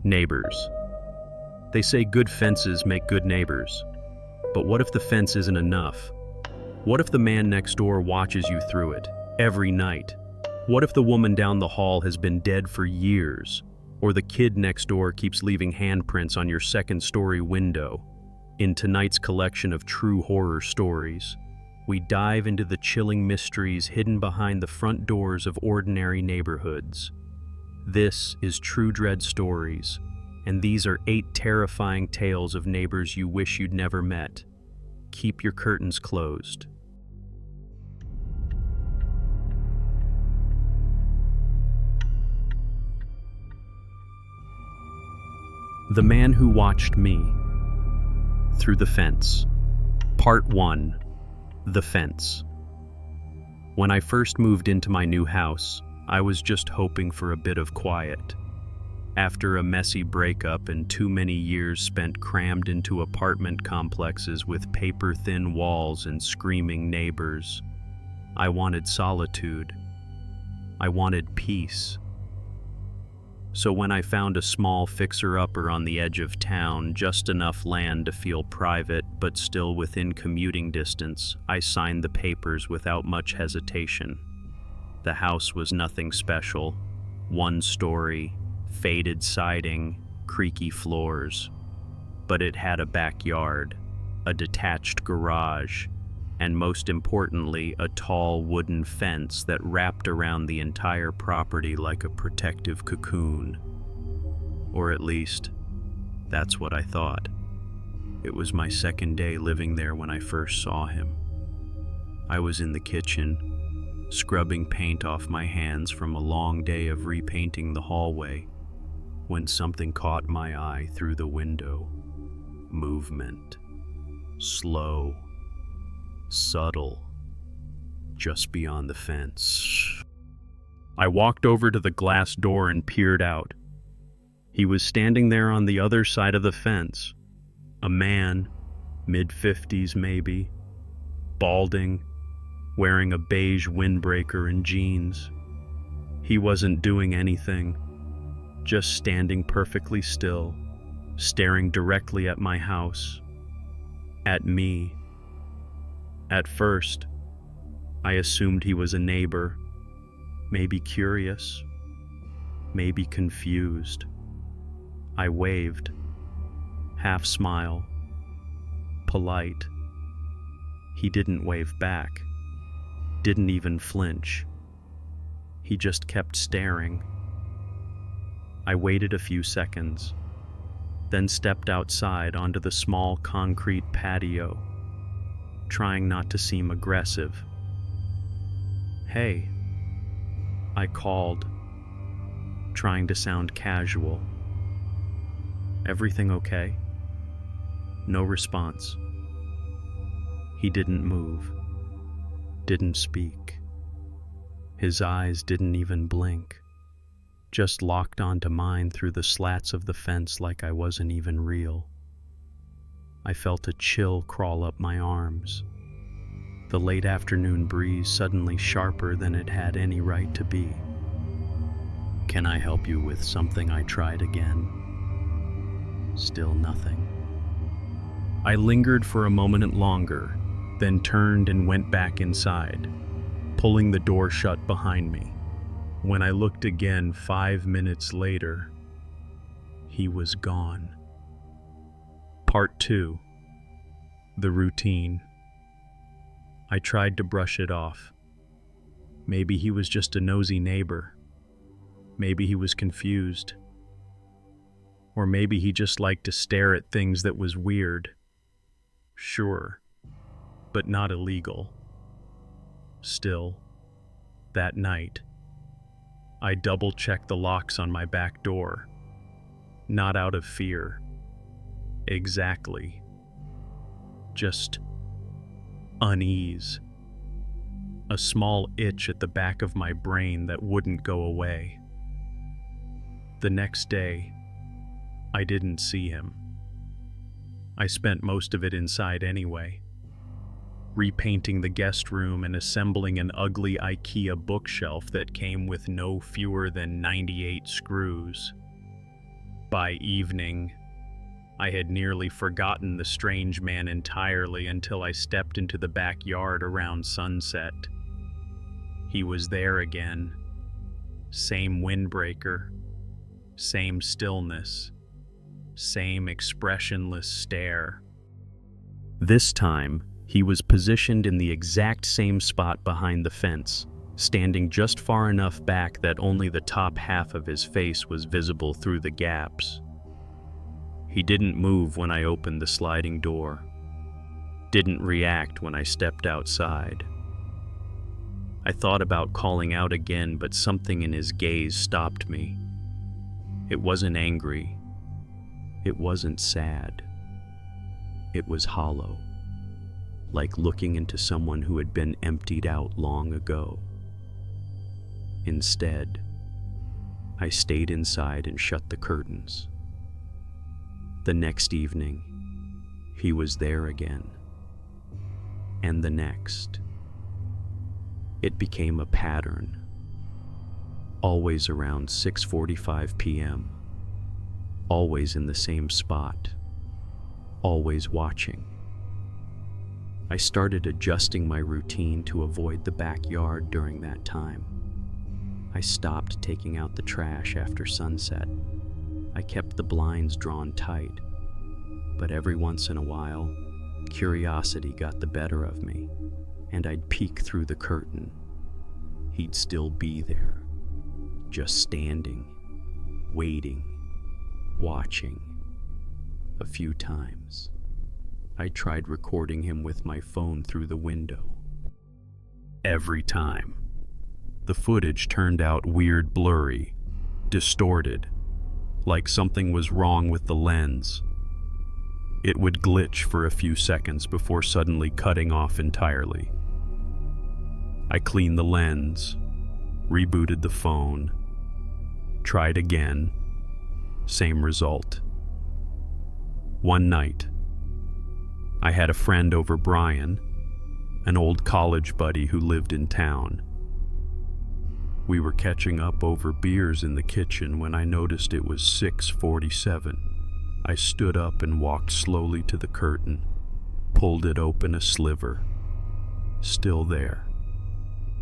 Neighbors. They say good fences make good neighbors. But what if the fence isn't enough? What if the man next door watches you through it, every night? What if the woman down the hall has been dead for years? Or the kid next door keeps leaving handprints on your second-story window? In tonight's collection of true horror stories, we dive into the chilling mysteries hidden behind the front doors of ordinary neighborhoods. This is True Dread Stories, and these are 8 terrifying tales of neighbors you wish you'd never met. Keep your curtains closed. The Man Who Watched Me. Through the Fence. Part 1. The Fence. When I first moved into my new house, I was just hoping for a bit of quiet. After a messy breakup and too many years spent crammed into apartment complexes with paper-thin walls and screaming neighbors, I wanted solitude. I wanted peace. So when I found a small fixer-upper on the edge of town, just enough land to feel private but still within commuting distance, I signed the papers without much hesitation. The house was nothing special. 1 story, faded siding, creaky floors. But it had a backyard, a detached garage, and most importantly, a tall wooden fence that wrapped around the entire property like a protective cocoon. Or at least, that's what I thought. It was my second day living there when I first saw him. I was in the kitchen, scrubbing paint off my hands from a long day of repainting the hallway, when something caught my eye through the window. Movement. Slow. Subtle. Just beyond the fence. I walked over to the glass door and peered out. He was standing there on the other side of the fence. A man, mid-50s maybe, balding, wearing a beige windbreaker and jeans. He wasn't doing anything, just standing perfectly still, staring directly at my house, at me. At first, I assumed he was a neighbor, maybe curious, maybe confused. I waved, half smile, polite. He didn't wave back, didn't even flinch. He just kept staring. I waited a few seconds, then stepped outside onto the small concrete patio, trying not to seem aggressive. "Hey," I called, trying to sound casual. "Everything okay?" No response. He didn't move, didn't speak. His eyes didn't even blink, just locked onto mine through the slats of the fence like I wasn't even real. I felt a chill crawl up my arms. The late afternoon breeze suddenly sharper than it had any right to be. "Can I help you with something?" I tried again. Still nothing. I lingered for a moment longer, then turned and went back inside, pulling the door shut behind me. When I looked again 5 minutes later, he was gone. Part 2. The Routine. I tried to brush it off. Maybe he was just a nosy neighbor. Maybe he was confused. Or maybe he just liked to stare at things that was weird. Sure, but not illegal. Still, that night, I double-checked the locks on my back door. Not out of fear. Exactly. Just unease. A small itch at the back of my brain that wouldn't go away. The next day, I didn't see him. I spent most of it inside anyway, repainting the guest room and assembling an ugly IKEA bookshelf that came with no fewer than 98 screws. By evening, I had nearly forgotten the strange man entirely until I stepped into the backyard around sunset. He was there again. Same windbreaker, same stillness, same expressionless stare. This time, he was positioned in the exact same spot behind the fence, standing just far enough back that only the top half of his face was visible through the gaps. He didn't move when I opened the sliding door, didn't react when I stepped outside. I thought about calling out again, but something in his gaze stopped me. It wasn't angry. It wasn't sad. It was hollow, like looking into someone who had been emptied out long ago. Instead, I stayed inside and shut the curtains. The next evening, he was there again. And the next. It became a pattern. Always around 6:45 p.m. Always in the same spot. Always watching. I started adjusting my routine to avoid the backyard during that time. I stopped taking out the trash after sunset. I kept the blinds drawn tight. But every once in a while, curiosity got the better of me, and I'd peek through the curtain. He'd still be there, just standing, waiting, watching. A few times, I tried recording him with my phone through the window. Every time, the footage turned out weird, blurry, distorted, like something was wrong with the lens. It would glitch for a few seconds before suddenly cutting off entirely. I cleaned the lens, rebooted the phone, tried again, same result. One night, I had a friend over, Brian, an old college buddy who lived in town. We were catching up over beers in the kitchen when I noticed it was 6:47. I stood up and walked slowly to the curtain, pulled it open a sliver. Still there.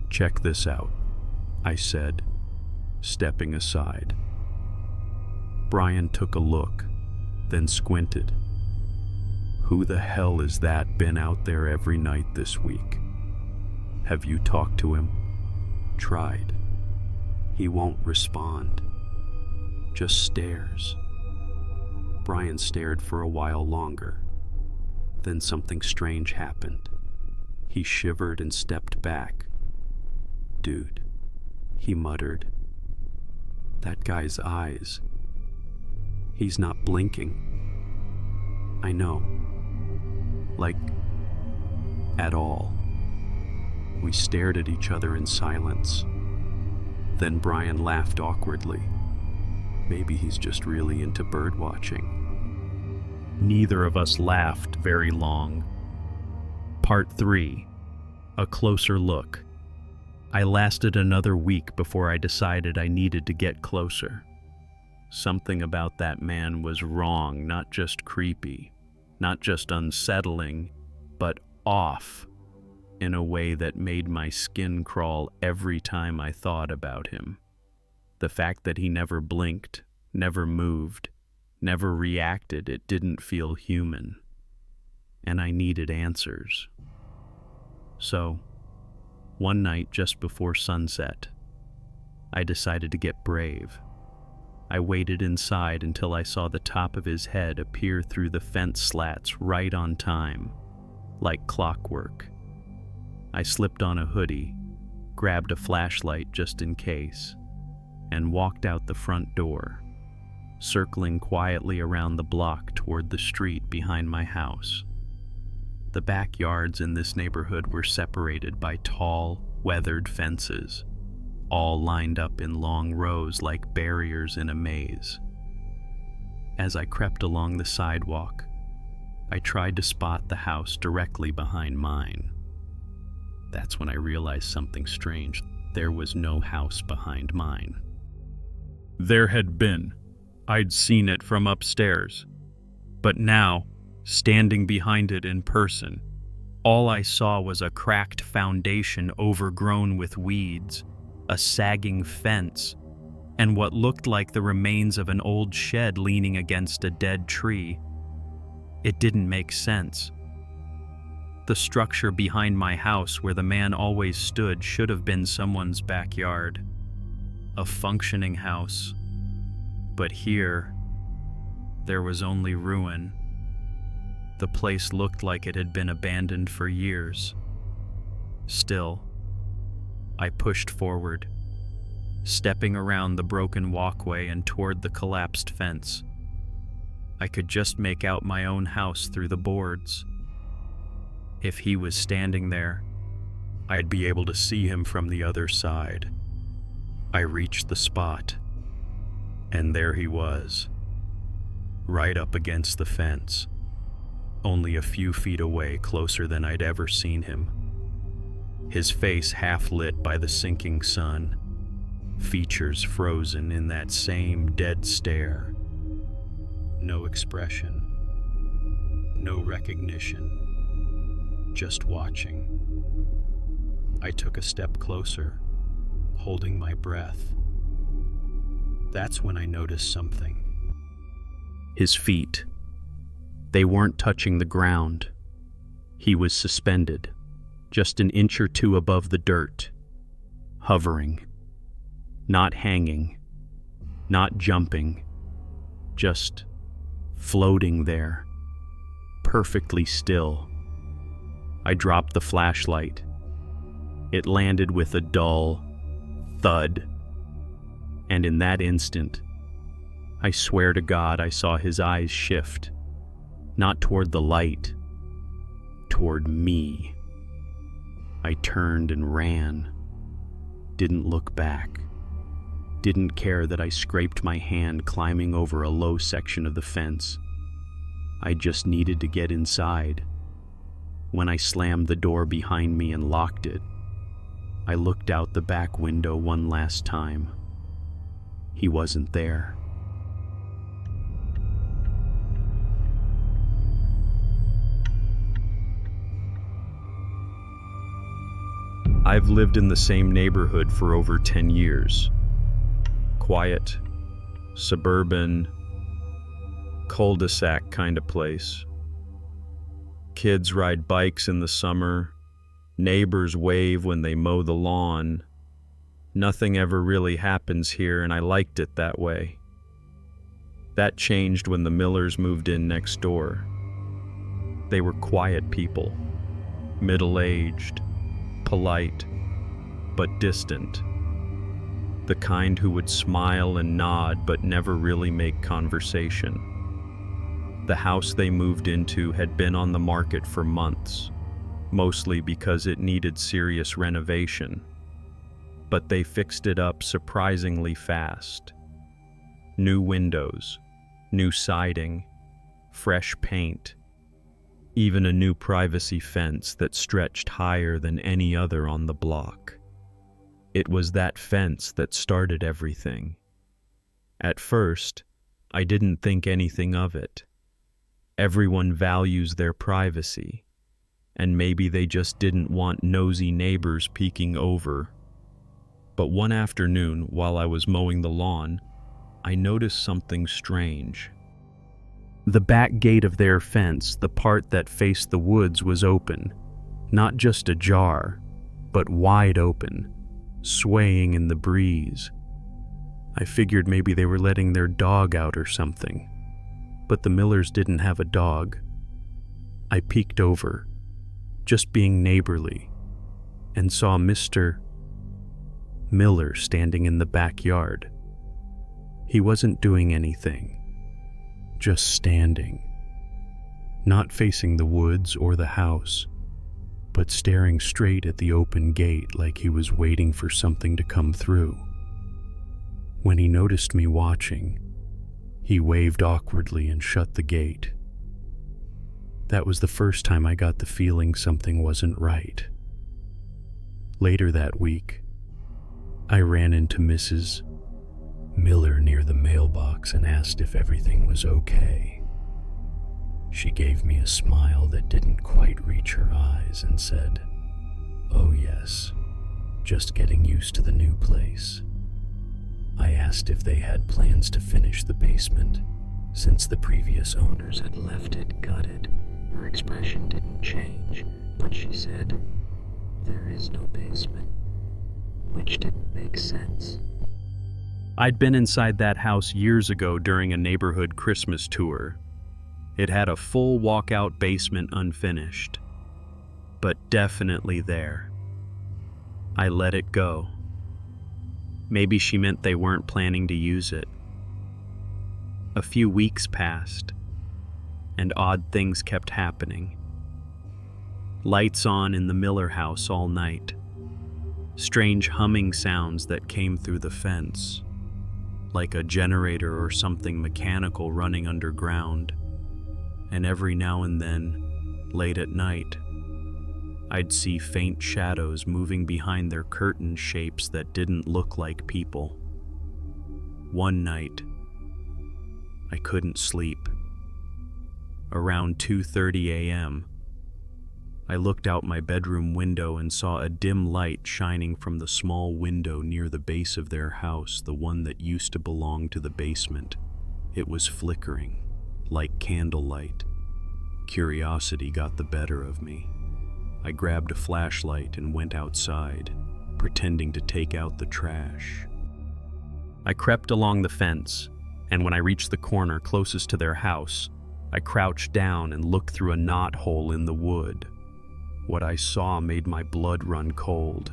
"Check this out," I said, stepping aside. Brian took a look, then squinted. "Who the hell is that been out there every night this week? Have you talked to him?" "Tried. He won't respond. Just stares." Brian stared for a while longer. Then something strange happened. He shivered and stepped back. "Dude," he muttered. "That guy's eyes. He's not blinking." "I know. Like, at all." We stared at each other in silence. Then Brian laughed awkwardly. Maybe he's just really into bird watching. Neither of us laughed very long. Part 3. A closer look. I lasted another week before I decided I needed to get closer. Something about that man was wrong, not just creepy, not just unsettling, but off in a way that made my skin crawl every time I thought about him. The fact that he never blinked, never moved, never reacted, it didn't feel human. And I needed answers. So, one night just before sunset, I decided to get brave. I waited inside until I saw the top of his head appear through the fence slats right on time, like clockwork. I slipped on a hoodie, grabbed a flashlight just in case, and walked out the front door, circling quietly around the block toward the street behind my house. The backyards in this neighborhood were separated by tall, weathered fences, all lined up in long rows like barriers in a maze. As I crept along the sidewalk, I tried to spot the house directly behind mine. That's when I realized something strange. There was no house behind mine. There had been. I'd seen it from upstairs. But now, standing behind it in person, all I saw was a cracked foundation overgrown with weeds, a sagging fence, and what looked like the remains of an old shed leaning against a dead tree. It didn't make sense. The structure behind my house where the man always stood should have been someone's backyard, a functioning house. But here, there was only ruin. The place looked like it had been abandoned for years. Still, I pushed forward, stepping around the broken walkway and toward the collapsed fence. I could just make out my own house through the boards. If he was standing there, I'd be able to see him from the other side. I reached the spot, and there he was, right up against the fence, only a few feet away, closer than I'd ever seen him. His face half lit by the sinking sun, features frozen in that same dead stare. No expression, no recognition, just watching. I took a step closer, holding my breath. That's when I noticed something. His feet. They weren't touching the ground. He was suspended, just an inch or two above the dirt, hovering, not hanging, not jumping, just floating there, perfectly still. I dropped the flashlight. It landed with a dull thud, and in that instant, I swear to God I saw his eyes shift, not toward the light, toward me. I turned and ran, didn't look back, didn't care that I scraped my hand climbing over a low section of the fence. I just needed to get inside. When I slammed the door behind me and locked it, I looked out the back window one last time. He wasn't there. I've lived in the same neighborhood for over 10 years. Quiet, suburban, cul-de-sac kind of place. Kids ride bikes in the summer. Neighbors wave when they mow the lawn. Nothing ever really happens here, and I liked it that way. That changed when the Millers moved in next door. They were quiet people, middle-aged, polite, but distant. The kind who would smile and nod but never really make conversation. The house they moved into had been on the market for months, mostly because it needed serious renovation. But they fixed it up surprisingly fast. New windows, new siding, fresh paint, even a new privacy fence that stretched higher than any other on the block. It was that fence that started everything. At first, I didn't think anything of it. Everyone values their privacy, and maybe they just didn't want nosy neighbors peeking over. But one afternoon, while I was mowing the lawn, I noticed something strange. The back gate of their fence, the part that faced the woods, was open, not just ajar, but wide open, swaying in the breeze. I figured maybe they were letting their dog out or something, but the Millers didn't have a dog. I peeked over, just being neighborly, and saw Mr. Miller standing in the backyard. He wasn't doing anything, just standing, not facing the woods or the house, but staring straight at the open gate like he was waiting for something to come through. When he noticed me watching, he waved awkwardly and shut the gate. That was the first time I got the feeling something wasn't right. Later that week, I ran into Mrs. Miller near the mailbox and asked if everything was okay. She gave me a smile that didn't quite reach her eyes and said, "Oh yes, just getting used to the new place." I asked if they had plans to finish the basement, since the previous owners had left it gutted. Her expression didn't change, but she said, "There is no basement," which didn't make sense. I'd been inside that house years ago during a neighborhood Christmas tour. It had a full walkout basement unfinished, but definitely there. I let it go. Maybe she meant they weren't planning to use it. A few weeks passed, and odd things kept happening. Lights on in the Miller house all night. Strange humming sounds that came through the fence, like a generator or something mechanical running underground. And every now and then, late at night, I'd see faint shadows moving behind their curtain shapes that didn't look like people. One night, I couldn't sleep. Around 2:30 a.m., I looked out my bedroom window and saw a dim light shining from the small window near the base of their house, the one that used to belong to the basement. It was flickering, like candlelight. Curiosity got the better of me. I grabbed a flashlight and went outside, pretending to take out the trash. I crept along the fence, and when I reached the corner closest to their house, I crouched down and looked through a knothole in the wood. What I saw made my blood run cold.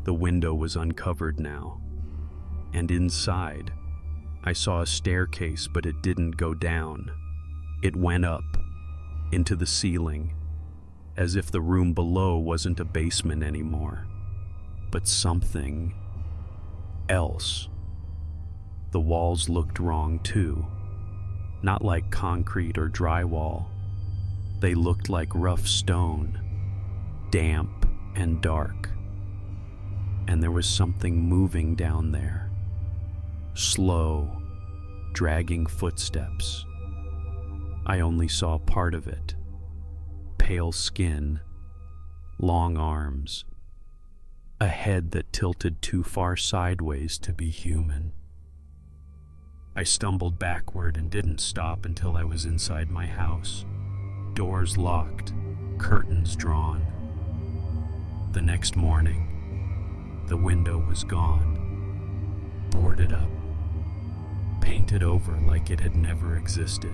The window was uncovered now, and inside, I saw a staircase, but it didn't go down. It went up, into the ceiling, as if the room below wasn't a basement anymore, but something else. The walls looked wrong too, not like concrete or drywall. They looked like rough stone, damp and dark. And there was something moving down there, slow, dragging footsteps. I only saw part of it. Pale skin, long arms, a head that tilted too far sideways to be human. I stumbled backward and didn't stop until I was inside my house. Doors locked, curtains drawn. The next morning, the window was gone, boarded up, painted over like it had never existed.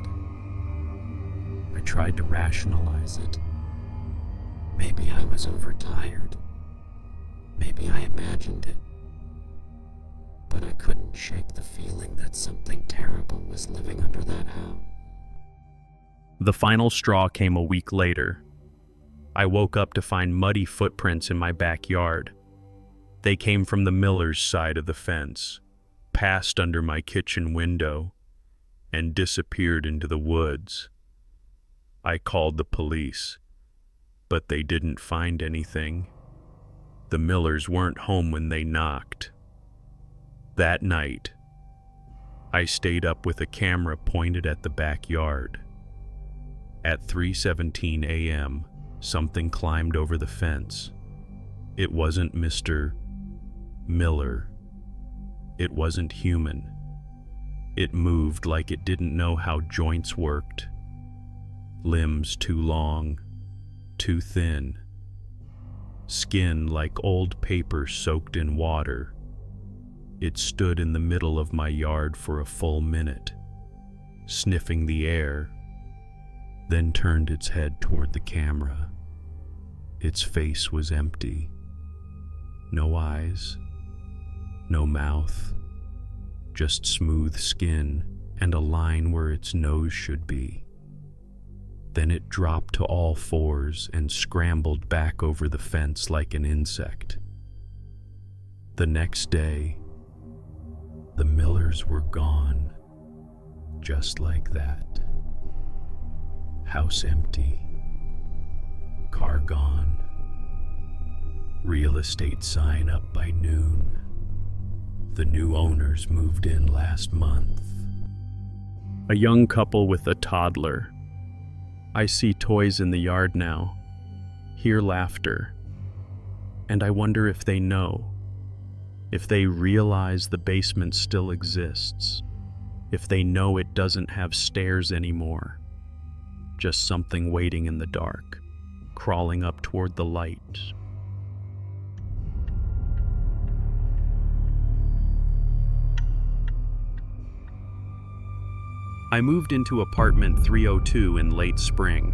I tried to rationalize it. Maybe I was overtired. Maybe I imagined it. But I couldn't shake the feeling that something terrible was living under that house. The final straw came a week later. I woke up to find muddy footprints in my backyard. They came from the Miller's side of the fence, passed under my kitchen window, and disappeared into the woods. I called the police, but they didn't find anything. The Millers weren't home when they knocked. That night, I stayed up with a camera pointed at the backyard. At 3:17 a.m., something climbed over the fence. It wasn't Mr. Miller. It wasn't human. It moved like it didn't know how joints worked. Limbs too long, too thin. Skin like old paper soaked in water. It stood in the middle of my yard for a full minute, sniffing the air, then turned its head toward the camera. Its face was empty. No eyes, no mouth, just smooth skin and a line where its nose should be. Then it dropped to all fours and scrambled back over the fence like an insect. The next day, the Millers were gone, just like that. House empty, car gone, real estate sign up by noon. The new owners moved in last month. A young couple with a toddler. I see toys in the yard now, hear laughter, and I wonder if they know, if they realize the basement still exists, if they know it doesn't have stairs anymore, just something waiting in the dark, crawling up toward the light. I moved into apartment 302 in late spring.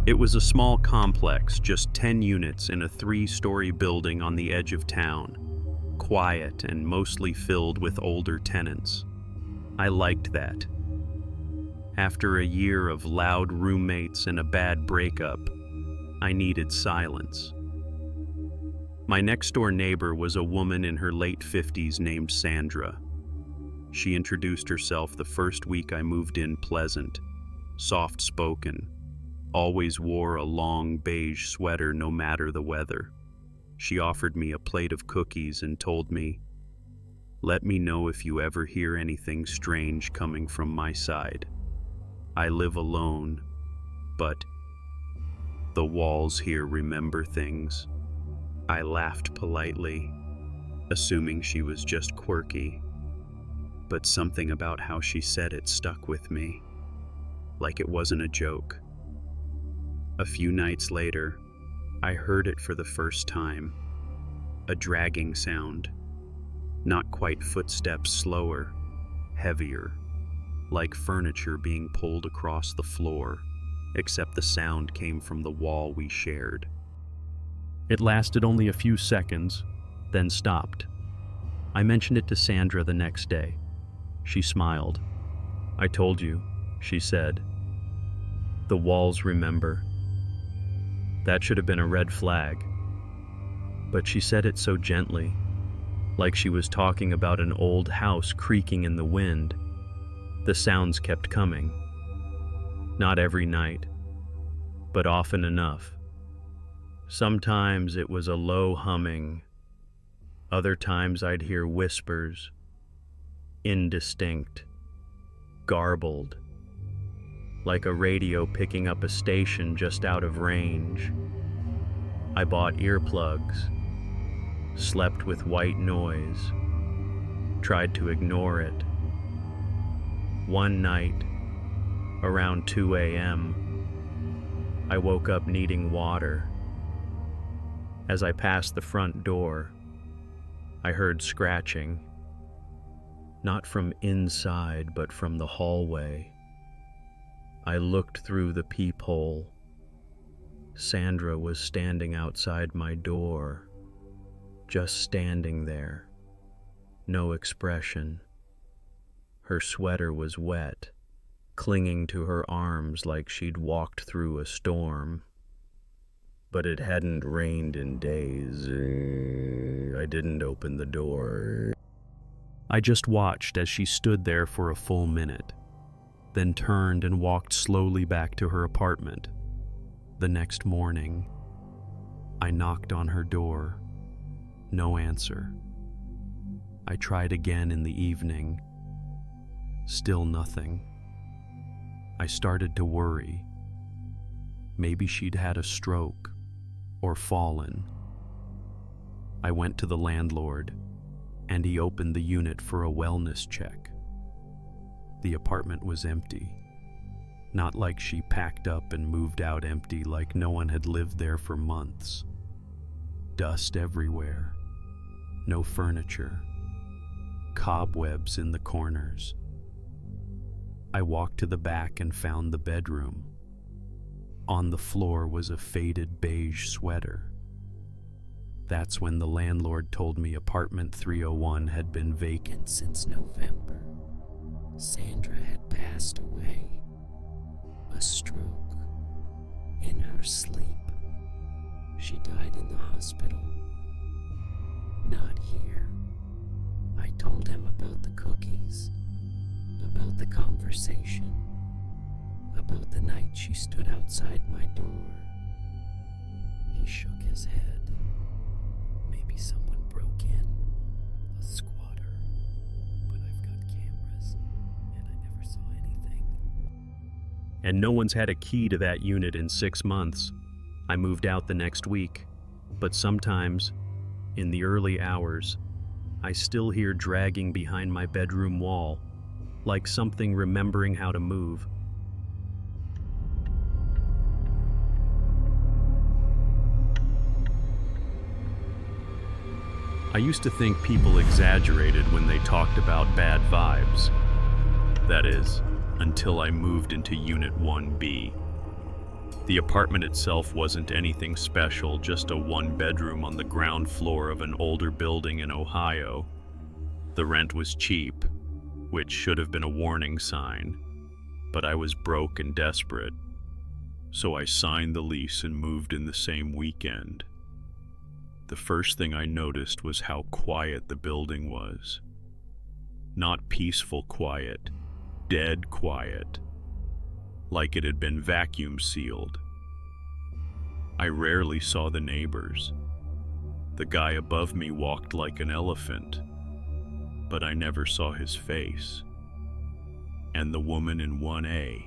It was a small complex, just 10 units in a 3-story building on the edge of town, quiet and mostly filled with older tenants. I liked that. After a year of loud roommates and a bad breakup, I needed silence. My next-door neighbor was a woman in her late 50s named Sandra. She introduced herself the first week I moved in pleasant, soft-spoken, always wore a long beige sweater no matter the weather. She offered me a plate of cookies and told me, "Let me know if you ever hear anything strange coming from my side. I live alone, but the walls here remember things." I laughed politely, assuming she was just quirky. But something about how she said it stuck with me, like it wasn't a joke. A few nights later, I heard it for the first time, a dragging sound, not quite footsteps, slower, heavier, like furniture being pulled across the floor, except the sound came from the wall we shared. It lasted only a few seconds, then stopped. I mentioned it to Sandra the next day. She smiled. "I told you," she said. "The walls remember." That should have been a red flag. But she said it so gently, like she was talking about an old house creaking in the wind. The sounds kept coming. Not every night, but often enough. Sometimes it was a low humming. Other times I'd hear whispers, indistinct, garbled, like a radio picking up a station just out of range. I bought earplugs, slept with white noise, tried to ignore it. One night, around 2 a.m., I woke up needing water. As I passed the front door, I heard scratching. Not from inside, but from the hallway. I looked through the peephole. Sandra was standing outside my door, just standing there, no expression. Her sweater was wet, clinging to her arms like she'd walked through a storm. But it hadn't rained in days. I didn't open the door. I just watched as she stood there for a full minute, then turned and walked slowly back to her apartment. The next morning, I knocked on her door. No answer. I tried again in the evening. Still nothing. I started to worry. Maybe she'd had a stroke or fallen. I went to the landlord, and he opened the unit for a wellness check. The apartment was empty. Not like she packed up and moved out empty, like no one had lived there for months. Dust everywhere. No furniture. Cobwebs in the corners. I walked to the back and found the bedroom. On the floor was a faded beige sweater. That's when the landlord told me apartment 301 had been vacant since November. Sandra had passed away. A stroke. In her sleep. She died in the hospital. Not here. I told him about the cookies, about the conversation, about the night she stood outside my door. He shook his head. Maybe someone broke in. A squatter. And no one's had a key to that unit in 6 months. I moved out the next week, but sometimes, in the early hours, I still hear dragging behind my bedroom wall, like something remembering how to move. I used to think people exaggerated when they talked about bad vibes. That is, until I moved into Unit 1B. The apartment itself wasn't anything special, just a one-bedroom on the ground floor of an older building in Ohio. The rent was cheap, which should have been a warning sign, but I was broke and desperate, so I signed the lease and moved in the same weekend. The first thing I noticed was how quiet the building was. Not peaceful quiet, dead quiet, like it had been vacuum sealed. I rarely saw the neighbors. The guy above me walked like an elephant, but I never saw his face. And the woman in 1A.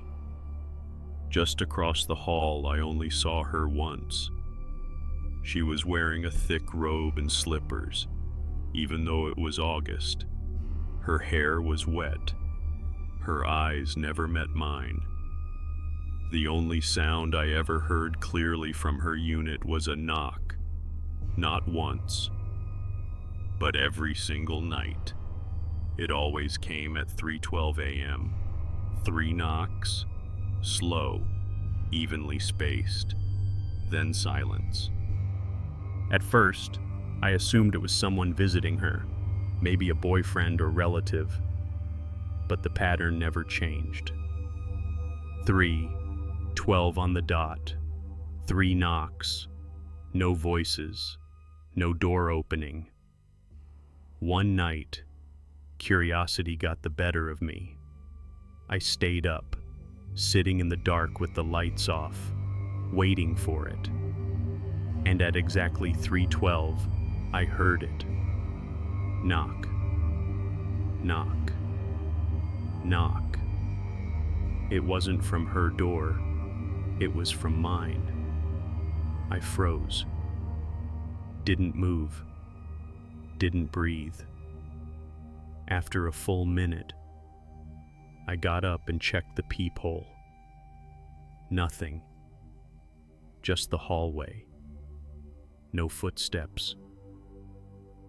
Just across the hall, I only saw her once. She was wearing a thick robe and slippers, even though it was August. Her hair was wet. Her eyes never met mine. The only sound I ever heard clearly from her unit was a knock. Not once, but every single night. It always came at 3:12 a.m. 3 knocks, slow, evenly spaced, then silence. At first, I assumed it was someone visiting her, maybe a boyfriend or relative, but the pattern never changed. 3:12 on the dot, 3 knocks, no voices, no door opening. One night, curiosity got the better of me. I stayed up, sitting in the dark with the lights off, waiting for it. And at exactly 3:12, I heard it. Knock. Knock. Knock. It wasn't from her door. It was from mine. I froze. Didn't move. Didn't breathe. After a full minute, I got up and checked the peephole. Nothing. Just the hallway. No footsteps.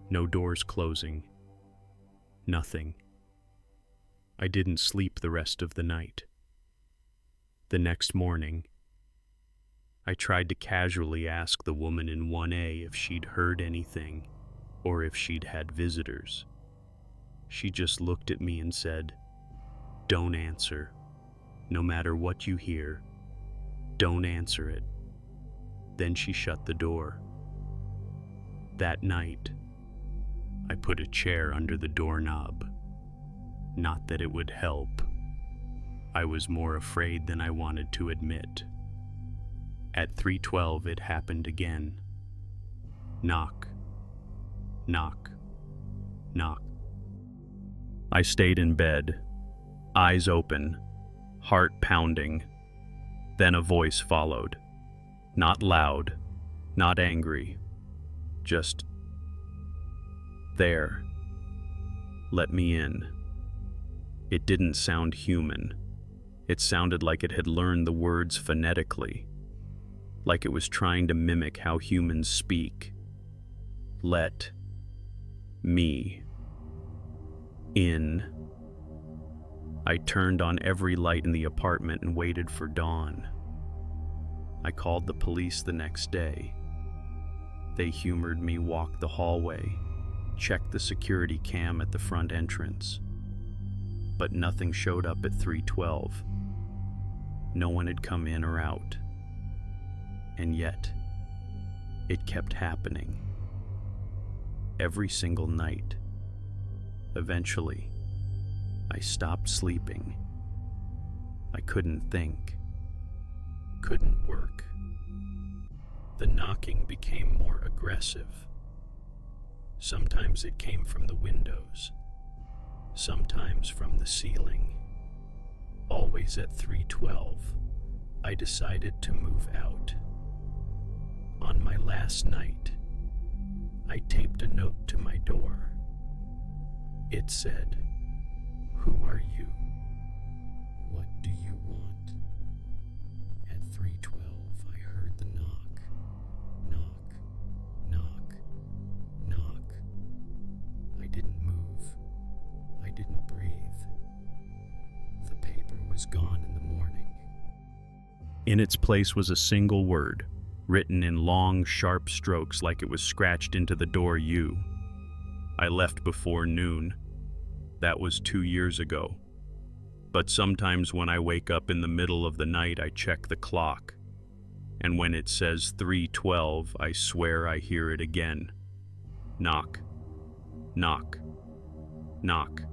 No doors closing. Nothing. I didn't sleep the rest of the night. The next morning, I tried to casually ask the woman in 1A if she'd heard anything or if she'd had visitors. She just looked at me and said, "Don't answer. No matter what you hear, don't answer it." Then she shut the door. That night, I put a chair under the doorknob. Not that it would help. I was more afraid than I wanted to admit. At 3:12, it happened again. Knock. Knock. Knock. I stayed in bed, eyes open, heart pounding. Then a voice followed. Not loud, not angry, just there. Let me in. It didn't sound human. It sounded like it had learned the words phonetically, like it was trying to mimic how humans speak. Let me in. I turned on every light in the apartment and waited for dawn. I called the police the next day. They humored me walk the hallway, checked the security cam at the front entrance. But nothing showed up at 3:12. No one had come in or out. And yet, it kept happening. Every single night. Eventually, I stopped sleeping. I couldn't think. Couldn't work. The knocking became more aggressive. Sometimes it came from the windows, sometimes from the ceiling. Always at 3:12, I decided to move out. On my last night, I taped a note to my door. It said, "Who are you? What do you want?" At 3:12, I heard the knock. Knock, knock, knock. I didn't move. I didn't breathe. The paper was gone in the morning. In its place was a single word, written in long, sharp strokes like it was scratched into the door U. I left before noon. That was 2 years ago. But sometimes when I wake up in the middle of the night, I check the clock. And when it says 3:12, I swear I hear it again. Knock, knock, knock.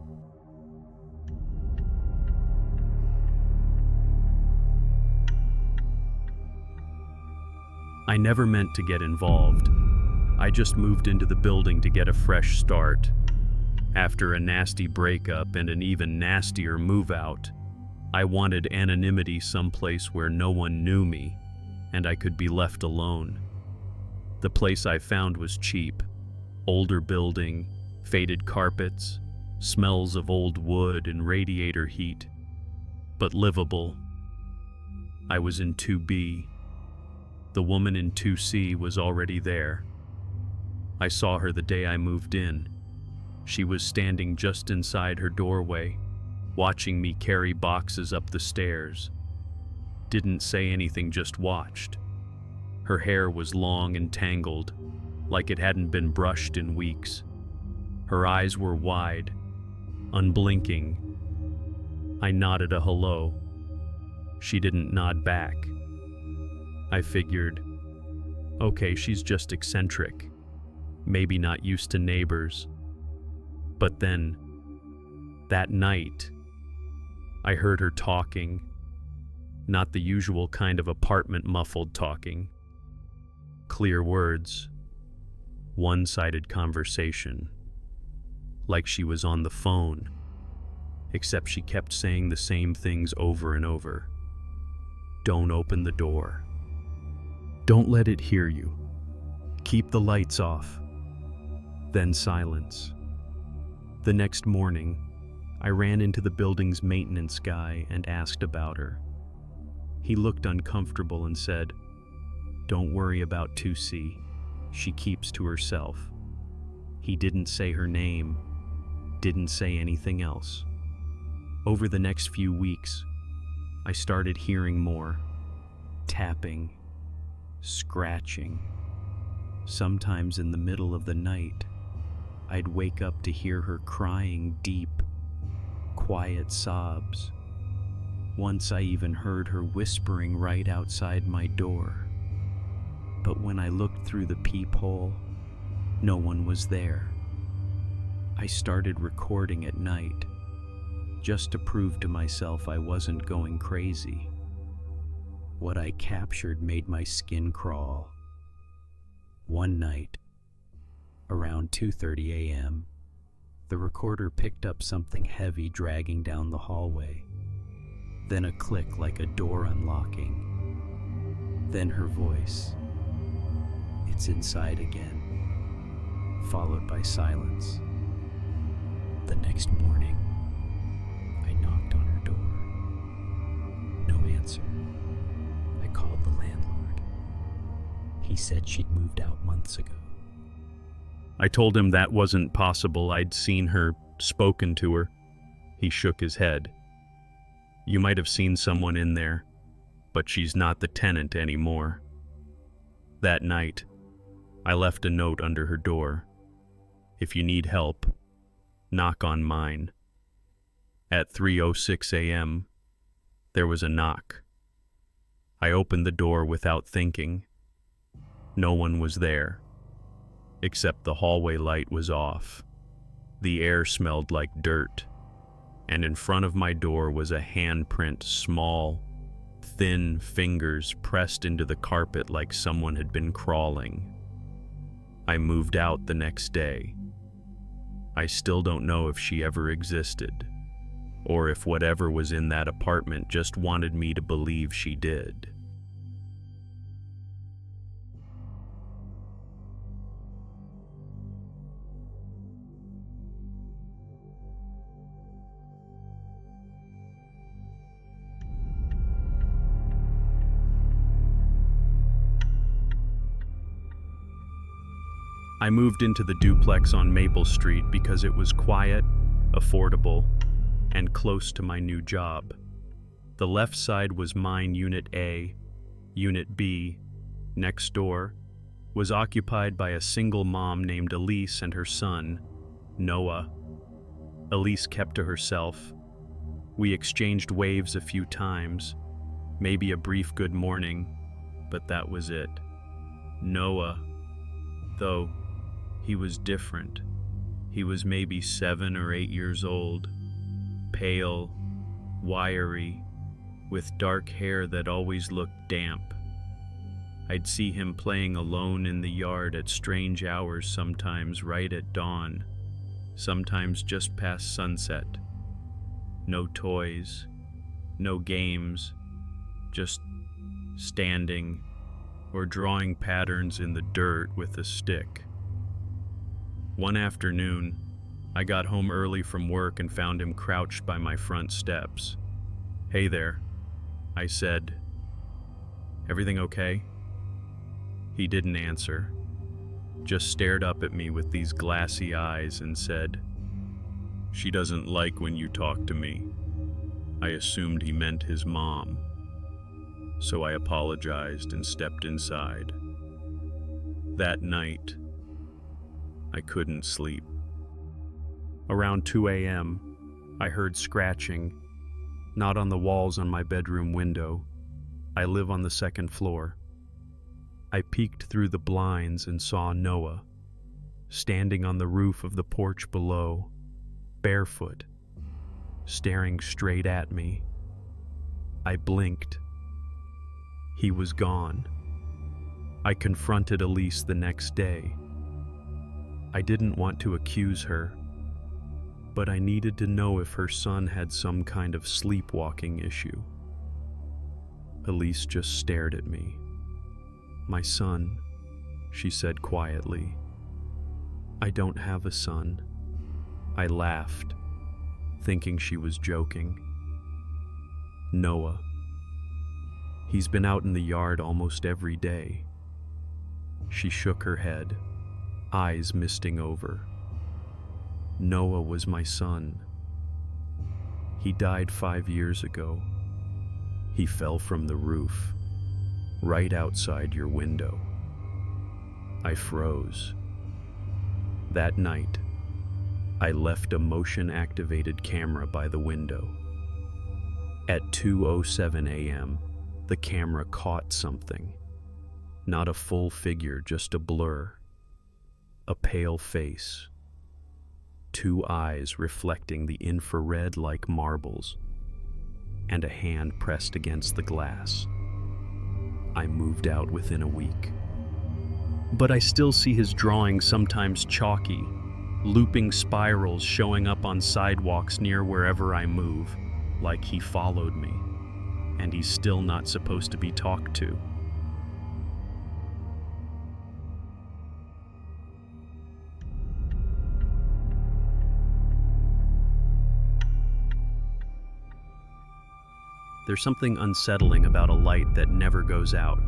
I never meant to get involved. I just moved into the building to get a fresh start. After a nasty breakup and an even nastier move out, I wanted anonymity someplace where no one knew me and I could be left alone. The place I found was cheap. Older building, faded carpets, smells of old wood and radiator heat, but livable. I was in 2B. The woman in 2C was already there. I saw her the day I moved in. She was standing just inside her doorway, watching me carry boxes up the stairs. Didn't say anything, just watched. Her hair was long and tangled, like it hadn't been brushed in weeks. Her eyes were wide, unblinking. I nodded a hello. She didn't nod back. I figured, okay, she's just eccentric, maybe not used to neighbors. But then, that night, I heard her talking, not the usual kind of apartment muffled talking. Clear words, one-sided conversation, like she was on the phone, except she kept saying the same things over and over. Don't open the door. Don't let it hear you. Keep the lights off. Then silence. The next morning, I ran into the building's maintenance guy and asked about her. He looked uncomfortable and said, "Don't worry about 2C. She keeps to herself." He didn't say her name, didn't say anything else. Over the next few weeks, I started hearing more. Tapping, scratching. Sometimes in the middle of the night, I'd wake up to hear her crying deep, quiet sobs. Once I even heard her whispering right outside my door. But when I looked through the peephole, no one was there. I started recording at night, just to prove to myself I wasn't going crazy. What I captured made my skin crawl. One night, around 2:30 a.m., the recorder picked up something heavy dragging down the hallway. Then a click like a door unlocking. Then her voice. It's inside again, followed by silence. The next morning, I knocked on her door. No answer. I called the landlord. He said she'd moved out months ago. I told him that wasn't possible. I'd seen her, spoken to her. He shook his head. You might have seen someone in there, but she's not the tenant anymore. That night, I left a note under her door. If you need help, knock on mine. At 3:06 a.m., there was a knock. I opened the door without thinking. No one was there, except the hallway light was off. The air smelled like dirt, and in front of my door was a handprint, small, thin fingers pressed into the carpet like someone had been crawling. I moved out the next day. I still don't know if she ever existed. or if whatever was in that apartment just wanted me to believe she did. I moved into the duplex on Maple Street because it was quiet, affordable, and close to my new job. The left side was mine, Unit A. Unit B, next door, was occupied by a single mom named Elise and her son, Noah. Elise kept to herself. We exchanged waves a few times, maybe a brief good morning, but that was it. Noah, though, he was different. He was maybe 7 or 8 years old, pale, wiry, with dark hair that always looked damp. I'd see him playing alone in the yard at strange hours, sometimes right at dawn, sometimes just past sunset. No toys, no games, just standing or drawing patterns in the dirt with a stick. One afternoon, I got home early from work and found him crouched by my front steps. "Hey there," I said. "Everything okay?" He didn't answer, just stared up at me with these glassy eyes and said, "She doesn't like when you talk to me." I assumed he meant his mom, so I apologized and stepped inside. That night, I couldn't sleep. Around 2 a.m., I heard scratching, not on the walls on my bedroom window. I live on the second floor. I peeked through the blinds and saw Noah, standing on the roof of the porch below, barefoot, staring straight at me. I blinked. He was gone. I confronted Elise the next day. I didn't want to accuse her, but I needed to know if her son had some kind of sleepwalking issue. Elise just stared at me. "My son," she said quietly. "I don't have a son." I laughed, thinking she was joking. "Noah. He's been out in the yard almost every day." She shook her head, eyes misting over. "Noah was my son. He died 5 years ago. He fell from the roof, right outside your window." I froze. That night, I left a motion-activated camera by the window. At 2:07 a.m., the camera caught something. Not a full figure, just a blur. A pale face. 2 eyes reflecting the infrared like marbles, and a hand pressed against the glass. I moved out within a week. But I still see his drawings, sometimes chalky, looping spirals showing up on sidewalks near wherever I move, like he followed me, and he's still not supposed to be talked to. There's something unsettling about a light that never goes out.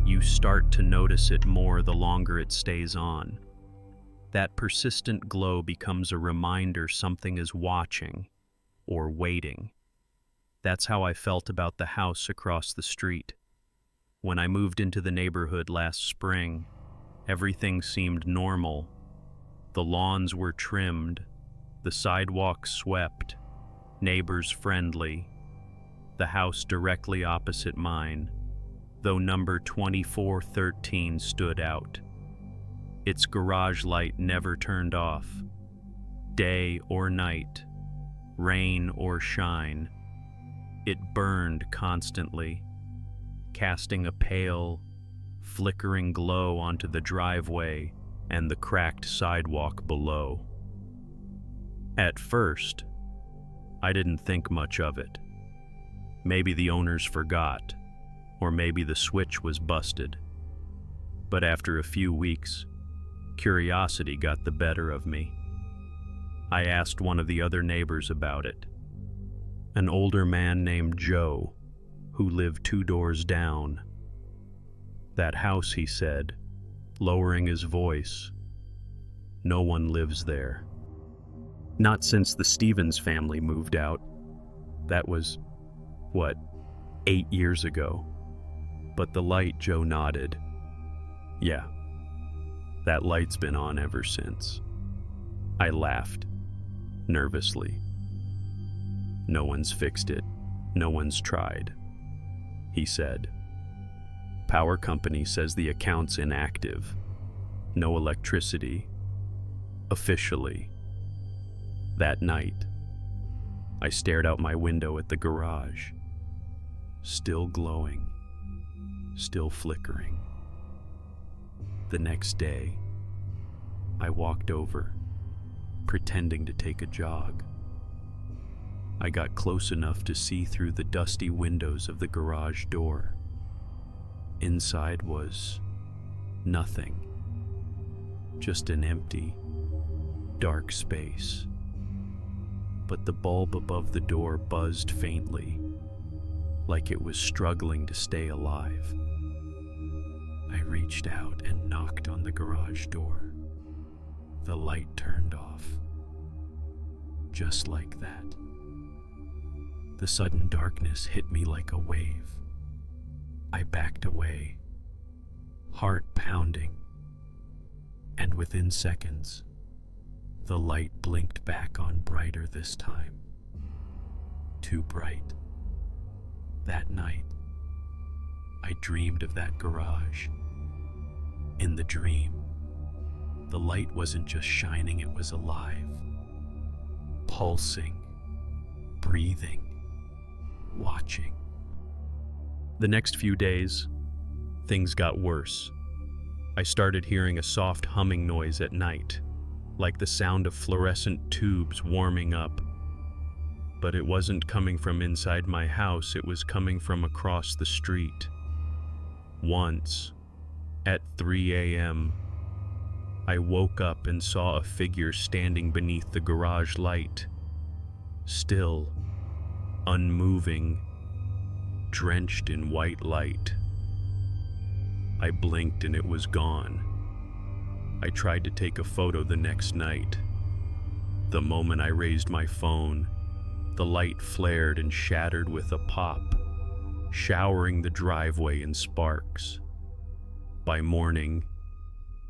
You start to notice it more the longer it stays on. That persistent glow becomes a reminder something is watching or waiting. That's how I felt about the house across the street. When I moved into the neighborhood last spring, everything seemed normal. The lawns were trimmed, the sidewalks swept, neighbors friendly. The house directly opposite mine, though number 2413 stood out. Its garage light never turned off. Day or night, rain or shine, it burned constantly, casting a pale, flickering glow onto the driveway and the cracked sidewalk below. At first, I didn't think much of it. Maybe the owners forgot, or maybe the switch was busted. But after a few weeks, curiosity got the better of me. I asked one of the other neighbors about it. An older man named Joe, who lived 2 doors down. That house, he said, lowering his voice, no one lives there. Not since the Stevens family moved out. That was, 8 years ago. But the light, Joe nodded. Yeah, that light's been on ever since. I laughed, nervously. No one's fixed it. No one's tried, he said. Power company says the account's inactive. No electricity. Officially. That night, I stared out my window at the garage. Still glowing. Still flickering. The next day, I walked over, pretending to take a jog. I got close enough to see through the dusty windows of the garage door. Inside was nothing. Just an empty, dark space. But the bulb above the door buzzed faintly, like it was struggling to stay alive. I reached out and knocked on the garage door. The light turned off. Just like that. The sudden darkness hit me like a wave. I backed away, heart pounding, and within seconds, the light blinked back on brighter this time. Too bright. That night, I dreamed of that garage. In the dream, the light wasn't just shining, it was alive, pulsing, breathing, watching. The next few days, things got worse. I started hearing a soft humming noise at night, like the sound of fluorescent tubes warming up. But it wasn't coming from inside my house, it was coming from across the street. Once, at 3 a.m., I woke up and saw a figure standing beneath the garage light, still, unmoving, drenched in white light. I blinked and it was gone. I tried to take a photo the next night. The moment I raised my phone, the light flared and shattered with a pop, showering the driveway in sparks. By morning,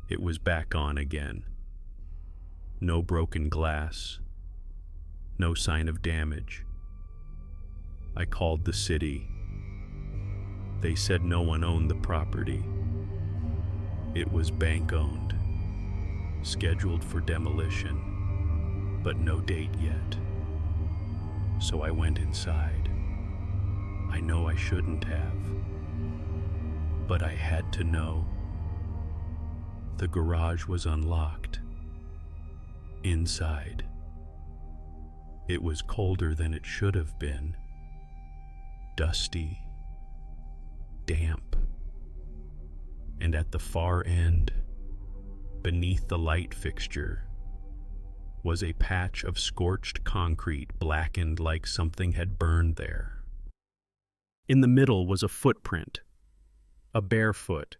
it was back on again. No broken glass, no sign of damage. I called the city. They said no one owned the property. It was bank-owned, scheduled for demolition, but no date yet. So I went inside. I know I shouldn't have, but I had to know. The garage was unlocked. Inside, it was colder than it should have been. Dusty, damp, and at the far end, beneath the light fixture, was a patch of scorched concrete blackened like something had burned there. In the middle was a footprint, a bare foot,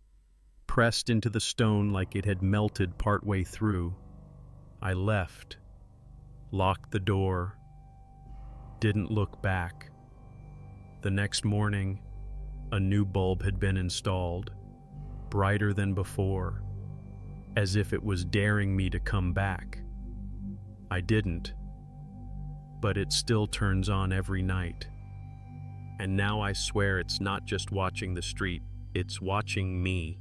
pressed into the stone like it had melted partway through. I left, locked the door, didn't look back. The next morning, a new bulb had been installed, brighter than before, as if it was daring me to come back. I didn't, but it still turns on every night. And now I swear it's not just watching the street, it's watching me.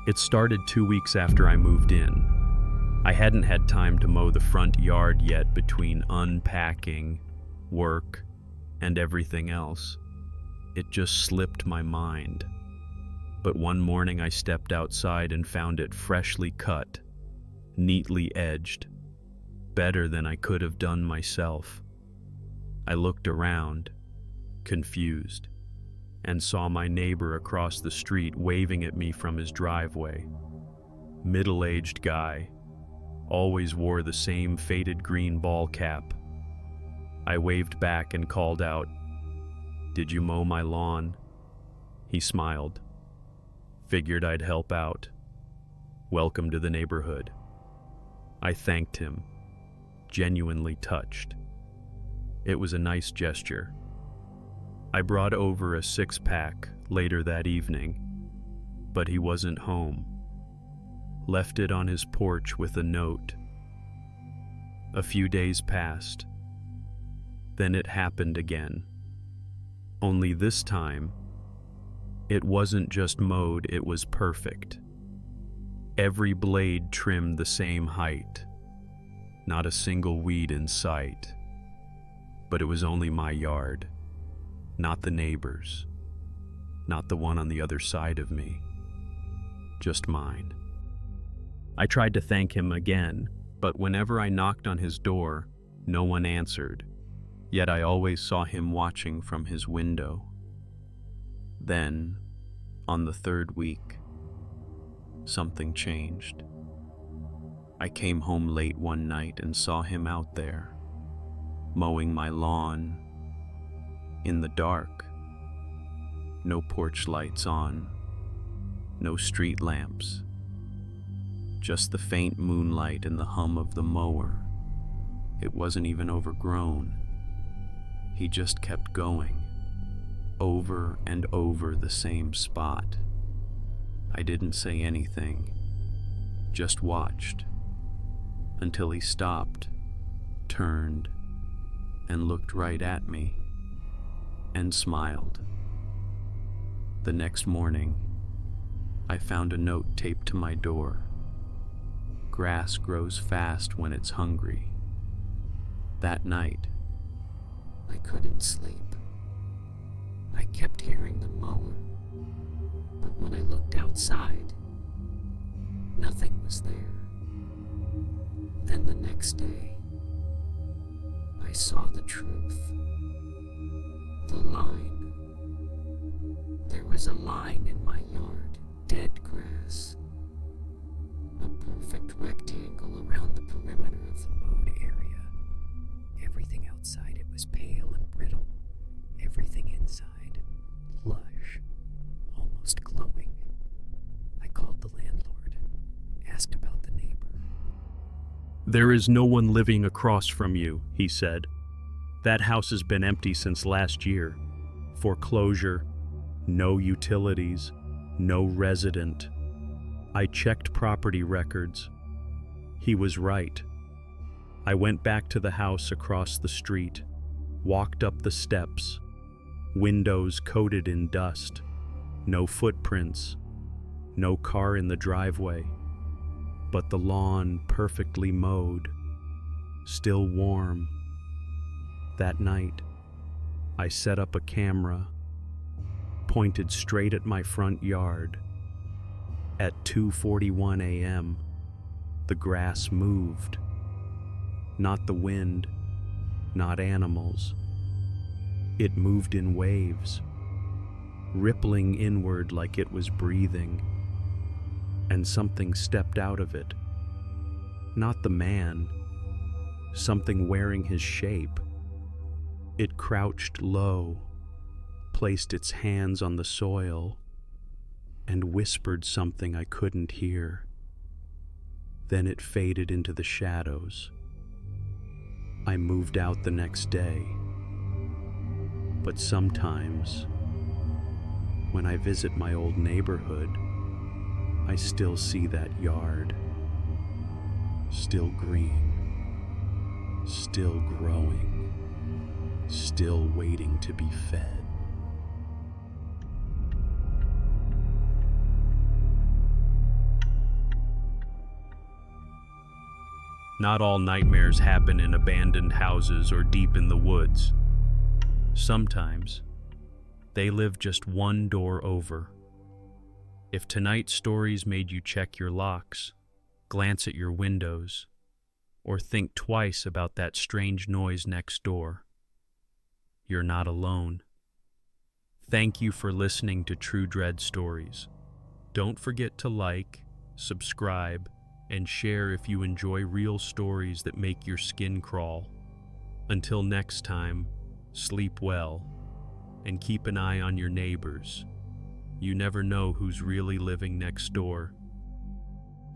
It started 2 weeks after I moved in. I hadn't had time to mow the front yard yet between unpacking, work, and everything else. It just slipped my mind. But one morning I stepped outside and found it freshly cut, neatly edged, better than I could have done myself. I looked around, confused, and saw my neighbor across the street waving at me from his driveway. Middle-aged guy, always wore the same faded green ball cap. I waved back and called out, "Did you mow my lawn?" He smiled. Figured I'd help out. Welcome to the neighborhood. I thanked him, genuinely touched. It was a nice gesture. I brought over a 6-pack later that evening, but he wasn't home. Left it on his porch with a note. A few days passed. Then it happened again. Only this time, it wasn't just mowed, it was perfect. Every blade trimmed the same height. Not a single weed in sight. But it was only my yard, not the neighbor's, not the one on the other side of me, just mine. I tried to thank him again, but whenever I knocked on his door, no one answered, yet I always saw him watching from his window. Then, on the 3rd week, something changed. I came home late one night and saw him out there, mowing my lawn, in the dark. No porch lights on, no street lamps, just the faint moonlight and the hum of the mower. It wasn't even overgrown. He just kept going, over and over the same spot. I didn't say anything, just watched, until he stopped, turned, and looked right at me, and smiled. The next morning, I found a note taped to my door. Grass grows fast when it's hungry. That night, I couldn't sleep. I kept hearing the mower, but when I looked outside, nothing was there. Then the next day, I saw the truth. The line. There was a line in my yard, dead grass. A perfect rectangle around the perimeter of the mowed area. Everything outside it was pale and brittle. Everything inside, lush, almost glowing. I called the landlord, asked about the neighbor. "There is no one living across from you," he said. "That house has been empty since last year. Foreclosure, no utilities, no resident. I checked property records. He was right. I went back to the house across the street, walked up the steps, windows coated in dust, no footprints, no car in the driveway, but the lawn perfectly mowed, still warm. That night, I set up a camera, pointed straight at my front yard. At 2:41 a.m., the grass moved. Not the wind, not animals. It moved in waves, rippling inward like it was breathing. And something stepped out of it. Not the man, something wearing his shape. It crouched low, placed its hands on the soil, and whispered something I couldn't hear. Then it faded into the shadows. I moved out the next day. But sometimes, when I visit my old neighborhood, I still see that yard. Still green, still growing, still waiting to be fed. Not all nightmares happen in abandoned houses or deep in the woods. Sometimes, they live just one door over. If tonight's stories made you check your locks, glance at your windows, or think twice about that strange noise next door, you're not alone. Thank you for listening to True Dread Stories. Don't forget to like, subscribe, and share if you enjoy real stories that make your skin crawl. Until next time, sleep well, and keep an eye on your neighbors. You never know who's really living next door.